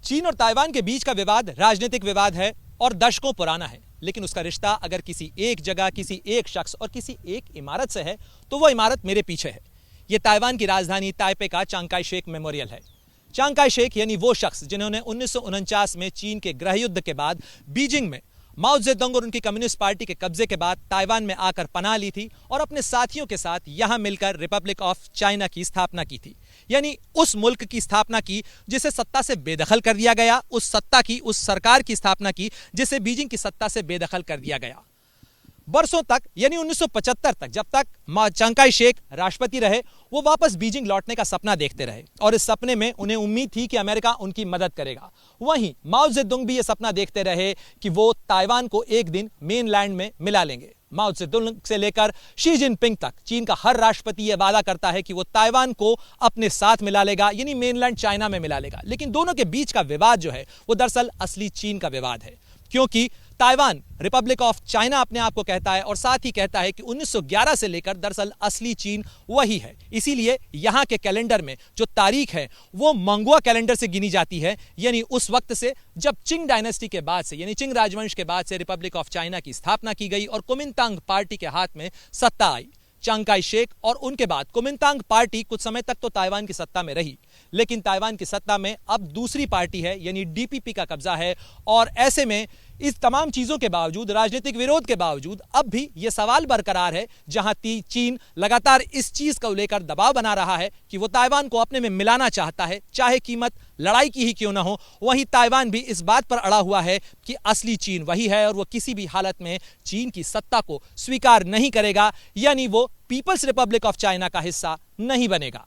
चीन और ताइवान के बीच का विवाद राजनीतिक विवाद है और दशकों पुराना है, लेकिन उसका रिश्ता अगर किसी एक जगह, किसी एक शख्स और किसी एक इमारत से है तो वो इमारत मेरे पीछे है। यह ताइवान की राजधानी ताइपे का चांग काई शेक मेमोरियल है। चांग काई शेक यानी वो शख्स जिन्होंने 1949 में चीन के गृह युद्ध के बाद बीजिंग में माओ जेडुंग और उनकी कम्युनिस्ट पार्टी के कब्जे के बाद ताइवान में आकर पनाह ली थी और अपने साथियों के साथ यहां मिलकर रिपब्लिक ऑफ चाइना की स्थापना की थी, यानी उस मुल्क की स्थापना की जिसे सत्ता से बेदखल कर दिया गया, उस सरकार की स्थापना की जिसे बीजिंग की सत्ता से बेदखल कर दिया गया। बरसों तक यानी 1975 तक, जब तक चांग काई शेक राष्ट्रपति रहे, वो वापस बीजिंग लौटने का सपना देखते रहे और इस सपने में उन्हें उम्मीद थी कि अमेरिका उनकी मदद करेगा। वहीं माओ जेडुंग भी ये सपना देखते रहे कि वो ताइवान को एक दिन मेनलैंड में मिला लेंगे। माओ जेडुंग से लेकर शी जिनपिंग तक चीन का हर राष्ट्रपति यह वादा करता है कि वो ताइवान को अपने साथ मिला लेगा, यानी मेनलैंड चाइना में मिला लेगा। लेकिन दोनों के बीच का विवाद जो है वो दरअसल असली चीन का विवाद है, क्योंकि ताइवान रिपब्लिक ऑफ चाइना अपने आप को कहता है और साथ ही कहता है कि 1911 से लेकर दरअसल असली चीन वही है। इसीलिए यहां के कैलेंडर में जो तारीख है वो मंगुआ कैलेंडर से गिनी जाती है, यानी उस वक्त से जब चिंग डायनेस्टी के बाद से, यानी चिंग राजवंश के बाद से रिपब्लिक ऑफ चाइना की स्थापना की गई और कुमिंतांग पार्टी के हाथ में सत्ता आई। चांग काई शेक और उनके बाद कुमिंतांग पार्टी कुछ समय तक तो ताइवान की सत्ता में रही, लेकिन ताइवान की सत्ता में अब दूसरी पार्टी है, यानी डीपीपी का कब्जा है। और ऐसे में इस तमाम चीजों के बावजूद, राजनीतिक विरोध के बावजूद, अब भी यह सवाल बरकरार है, जहां चीन लगातार इस चीज को लेकर दबाव बना रहा है कि वो ताइवान को अपने में मिलाना चाहता है, चाहे कीमत लड़ाई की ही क्यों ना हो। वहीं ताइवान भी इस बात पर अड़ा हुआ है कि असली चीन वही है और वो किसी भी हालत में चीन की सत्ता को स्वीकार नहीं करेगा, यानी वो पीपल्स रिपब्लिक ऑफ चाइना का हिस्सा नहीं बनेगा।